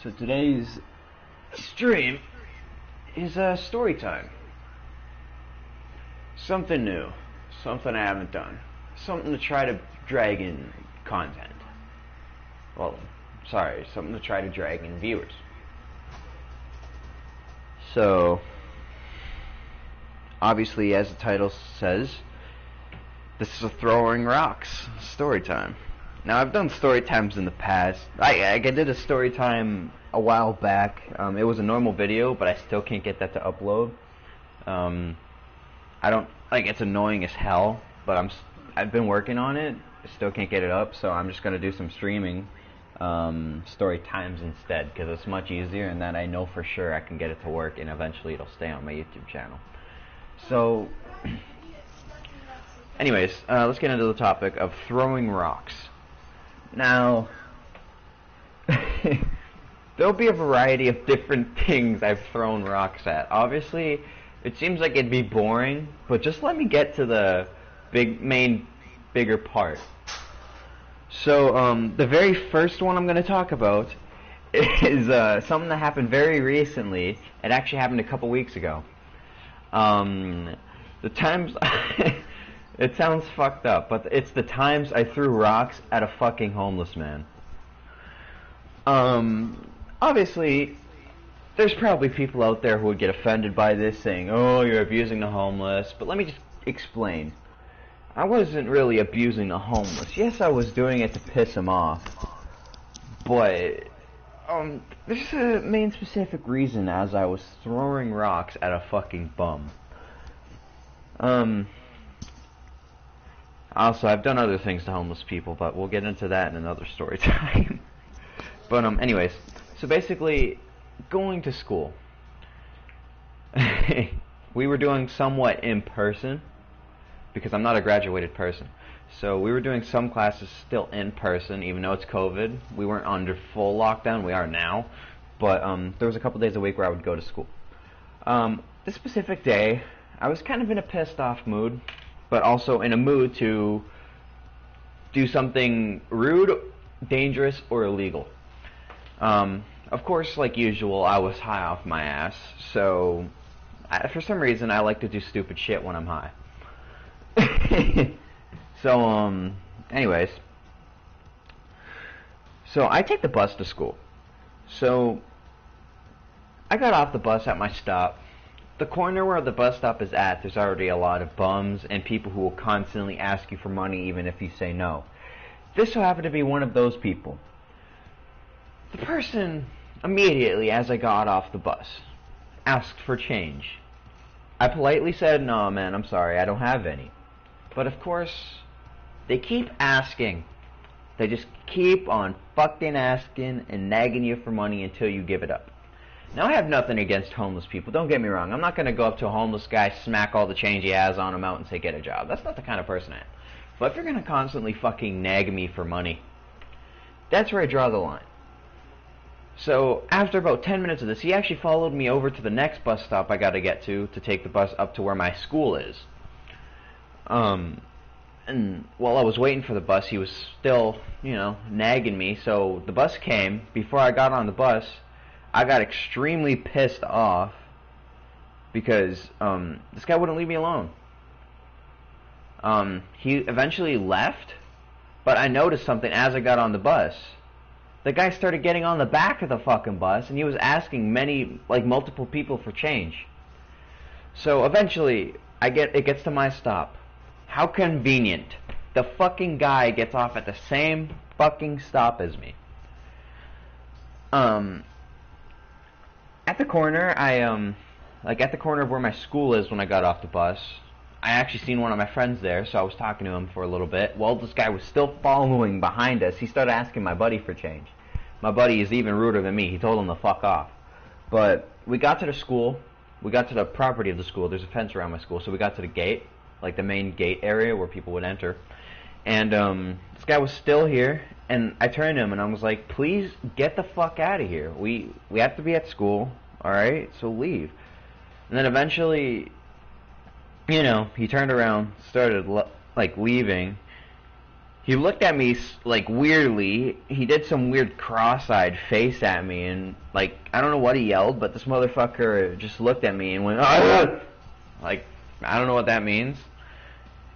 So today's stream is story time. Something new, something I haven't done, something to try to drag in content. Well, sorry, something to try to drag in viewers. So, obviously, as the title says, this is a throwing rocks story time. Now, I've done story times in the past. I did a story time a while back. It was a normal video, but I still can't get that to upload. I don't like, it's annoying as hell, but I've been working on it. I still can't get it up, so I'm just gonna do some streaming story times instead, because it's much easier, and then I know for sure I can get it to work, and eventually it'll stay on my YouTube channel. So, anyways, let's get into the topic of throwing rocks. Now, there'll be a variety of different things I've thrown rocks at. Obviously, it seems like it'd be boring, but just let me get to the bigger part. So, the very first one I'm going to talk about is something that happened very recently. It actually happened a couple weeks ago. The times... It sounds fucked up, but it's the times I threw rocks at a fucking homeless man. Obviously, there's probably people out there who would get offended by this, saying, oh, you're abusing the homeless, but let me just explain. I wasn't really abusing the homeless. Yes, I was doing it to piss him off, but there's a main specific reason as I was throwing rocks at a fucking bum. Also, I've done other things to homeless people, but we'll get into that in another story time. But anyways, so basically, going to school. We were doing somewhat in person, because I'm not a graduated person. So we were doing some classes still in person, even though it's COVID. We weren't under full lockdown, we are now. But there was a couple days a week where I would go to school. This specific day, I was kind of in a pissed off mood, but also in a mood to do something rude, dangerous, or illegal. Of course, like usual, I was high off my ass, so for some reason I like to do stupid shit when I'm high. So, anyways. So, I take the bus to school. So, I got off the bus at my stop. The corner where the bus stop is at, there's already a lot of bums and people who will constantly ask you for money even if you say no. This so happened to be one of those people. The person, immediately as I got off the bus, asked for change. I politely said, no man, I'm sorry, I don't have any. But of course, they keep asking. They just keep on fucking asking and nagging you for money until you give it up. Now, I have nothing against homeless people, don't get me wrong. I'm not going to go up to a homeless guy, smack all the change he has on him out and say, get a job. That's not the kind of person I am. But if you're going to constantly fucking nag me for money, that's where I draw the line. So, after about 10 minutes of this, he actually followed me over to the next bus stop I got to get to take the bus up to where my school is. And while I was waiting for the bus, he was still, nagging me. So, the bus came. Before I got on the bus, I got extremely pissed off because this guy wouldn't leave me alone. He eventually left, but I noticed something as I got on the bus. The guy started getting on the back of the fucking bus, and he was asking multiple people for change. So eventually, it gets to my stop. How convenient. The fucking guy gets off at the same fucking stop as me. At the corner, at the corner of where my school is when I got off the bus, I actually seen one of my friends there, so I was talking to him for a little bit. While this guy was still following behind us, he started asking my buddy for change. My buddy is even ruder than me. He told him to fuck off. But we got to the school. We got to the property of the school. There's a fence around my school, so we got to the gate, like the main gate area where people would enter. And this guy was still here, and I turned to him and I was like, please get the fuck out of here. We have to be at school, alright? So leave. And then eventually, he turned around, started leaving, he looked at me like weirdly. He did some weird cross-eyed face at me, and like I don't know what he yelled, but this motherfucker just looked at me and went, "Ah!" Like I don't know what that means.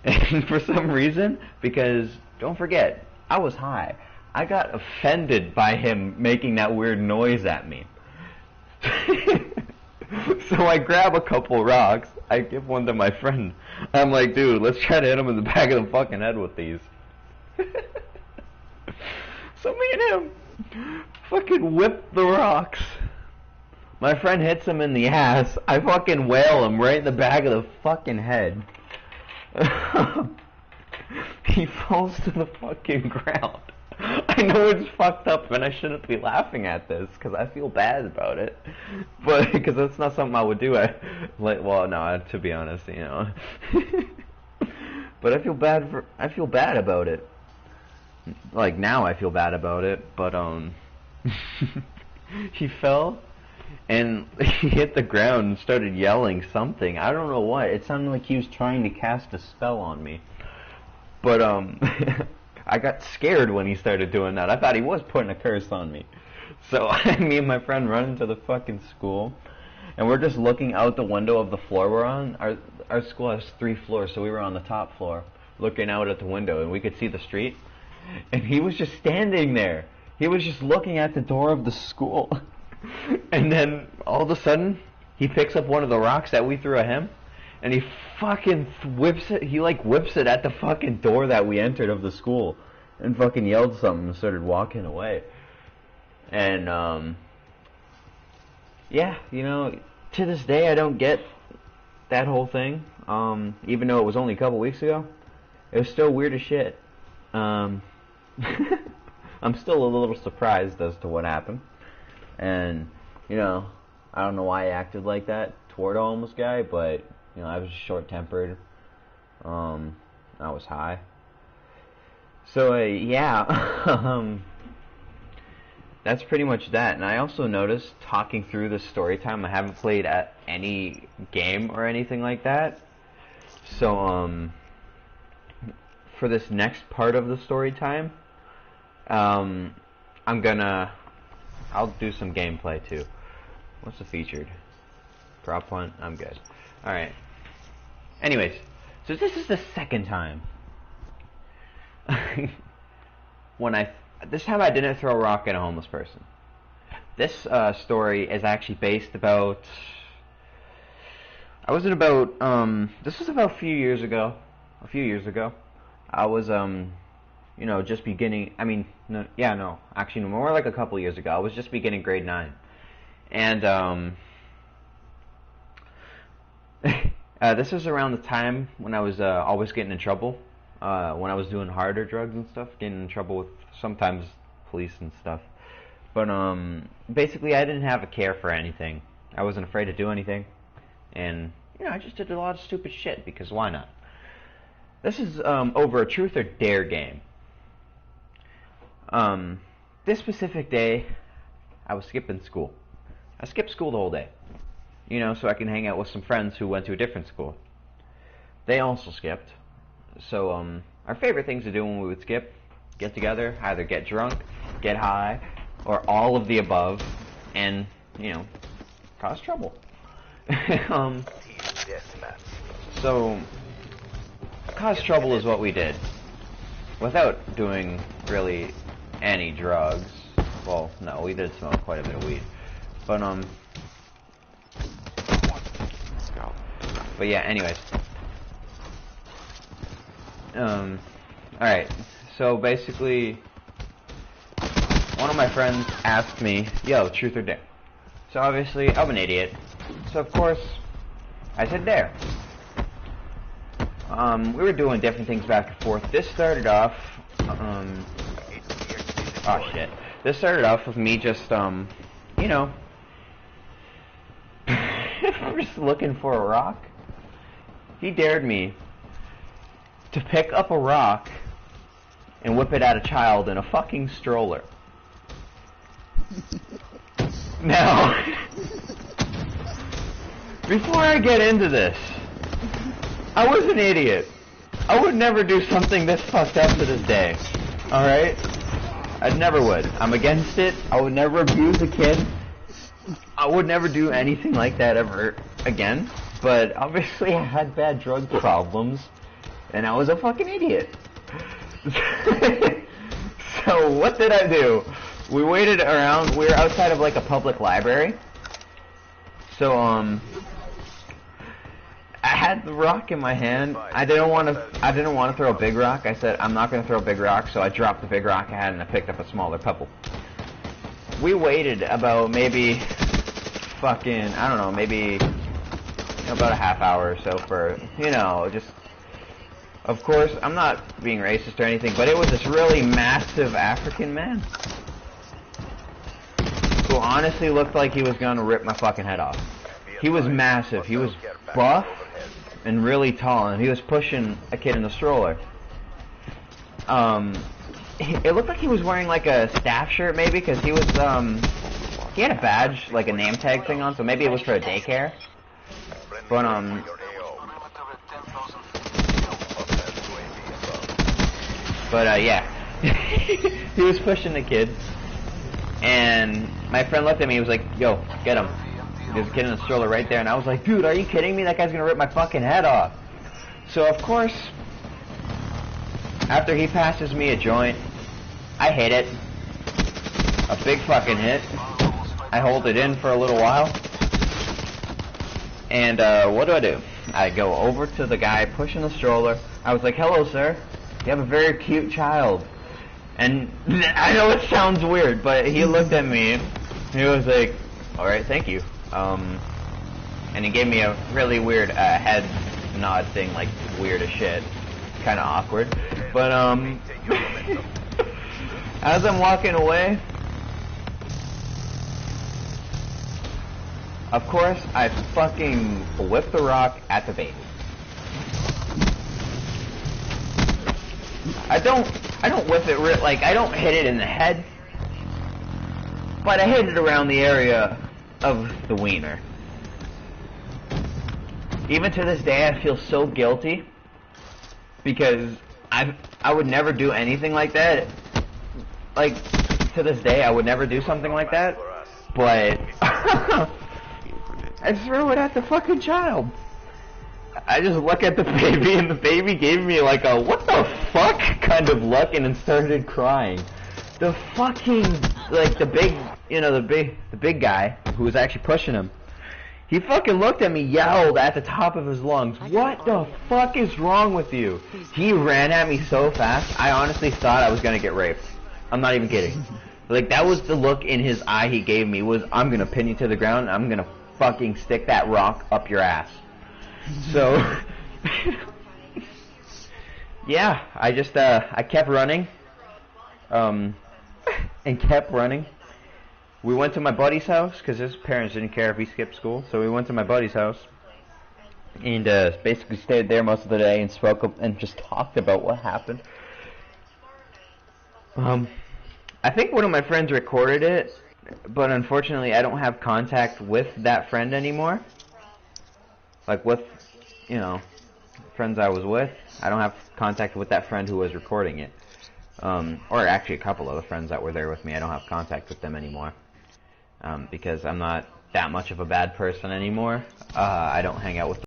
And for some reason, because don't forget, I was high, I got offended by him making that weird noise at me. So I grab a couple rocks, I give one to my friend. I'm like, dude, let's try to hit him in the back of the fucking head with these. So me and him fucking whip the rocks. My friend hits him in the ass. I fucking wail him right in the back of the fucking head. He falls to the fucking ground. I know it's fucked up and I shouldn't be laughing at this because I feel bad about it. But because that's not something I would do. Well, no, to be honest, you know. But I feel bad about it. Like now I feel bad about it, but he fell and he hit the ground and started yelling something. I don't know what. It sounded like he was trying to cast a spell on me. But I got scared when he started doing that. I thought he was putting a curse on me. So me and my friend run into the fucking school, and we're just looking out the window of the floor we're on. Our school has 3 floors, so we were on the top floor, looking out at the window, and we could see the street. And he was just standing there. He was just looking at the door of the school. And then all of a sudden, he picks up one of the rocks that we threw at him, and he fucking whips it. He like whips it at the fucking door that we entered of the school, and fucking yelled something and started walking away. And yeah, you know, to this day I don't get that whole thing. Even though it was only a couple weeks ago, it was still weird as shit. I'm still a little surprised as to what happened, and you know, I don't know why I acted like that toward a homeless guy, but you know, I was short-tempered. I was high. So yeah, that's pretty much that. And I also noticed, talking through the story time, I haven't played at any game or anything like that. So for this next part of the story time, I'll do some gameplay too. What's the featured? Prop hunt? I'm good. Alright. Anyways, so this is the second time. This time I didn't throw a rock at a homeless person. This story is actually based about... this was about a few years ago. I was, you know, just beginning, actually more like a couple years ago. I was just beginning grade 9. And, this was around the time when I was always getting in trouble. When I was doing harder drugs and stuff, getting in trouble with sometimes police and stuff. But basically I didn't have a care for anything. I wasn't afraid to do anything. And, you know, I just did a lot of stupid shit, because why not? This is over a truth or dare game. This specific day, I was skipping school. I skipped school the whole day. You know, so I can hang out with some friends who went to a different school. They also skipped. So, our favorite things to do when we would skip, get together, either get drunk, get high, or all of the above, and, you know, cause trouble. So, cause trouble is what we did, without doing really any drugs. Well, no, we did smoke quite a bit of weed, but yeah, anyways. Alright, so basically, one of my friends asked me, yo, truth or dare? So obviously, I'm an idiot, so of course, I said dare. We were doing different things back and forth. This started off, oh shit. This started off with me just, you know, I'm just looking for a rock. He dared me to pick up a rock and whip it at a child in a fucking stroller. Now, before I get into this, I was an idiot. I would never do something this fucked up to this day. Alright? I never would. I'm against it. I would never abuse a kid. I would never do anything like that ever again. But obviously I had bad drug problems. And I was a fucking idiot. So what did I do? We waited around. We were outside of like a public library. So I had the rock in my hand. I didn't want to throw a big rock. I said I'm not going to throw a big rock, so I dropped the big rock I had and I picked up a smaller pebble. We waited about maybe fucking, I don't know, maybe about a half hour or so for, just, of course, I'm not being racist or anything, but it was this really massive African man who honestly looked like he was going to rip my fucking head off. He was massive. He was buff and really tall, and he was pushing a kid in a stroller. It looked like he was wearing like a staff shirt, maybe, because he was, he had a badge, like a name tag thing on, so maybe it was for a daycare. But, yeah. He was pushing the kid, and my friend looked at me, he was like, yo, get him. There's a kid in a stroller right there, and I was like, dude, are you kidding me? That guy's gonna rip my fucking head off. So, of course, after he passes me a joint, I hit it. A big fucking hit. I hold it in for a little while. And, what do? I go over to the guy pushing the stroller. I was like, hello, sir. You have a very cute child. And I know it sounds weird, but he looked at me. He was like, alright, thank you. And he gave me a really weird, head nod thing, like, weird as shit. Kinda awkward. But, as I'm walking away, of course, I fucking whipped the rock at the baby. I don't whip it like, I don't hit it in the head, but I hit it around the area of the wiener. Even to this day, I feel so guilty, because I would never do anything like that. Like, to this day, I would never do something like that, but I threw it at the fucking child. I just look at the baby, and the baby gave me like a what the fuck kind of look, and then started crying. The fucking, like, the big, the big guy who was actually pushing him, he fucking looked at me, yelled at the top of his lungs, what the fuck is wrong with you? He ran at me so fast, I honestly thought I was gonna get raped. I'm not even kidding. Like, that was the look in his eye he gave me, was, I'm gonna pin you to the ground, and I'm gonna fucking stick that rock up your ass. So, yeah, I just, I kept running, and kept running. We went to my buddy's house, because his parents didn't care if he skipped school, so we went to my buddy's house, and, basically stayed there most of the day, and spoke up, and just talked about what happened. I think one of my friends recorded it, but unfortunately I don't have contact with that friend anymore. Like, with, friends I was with, I don't have contact with that friend who was recording it. Or actually a couple of the friends that were there with me, I don't have contact with them anymore. Because I'm not that much of a bad person anymore. I don't hang out with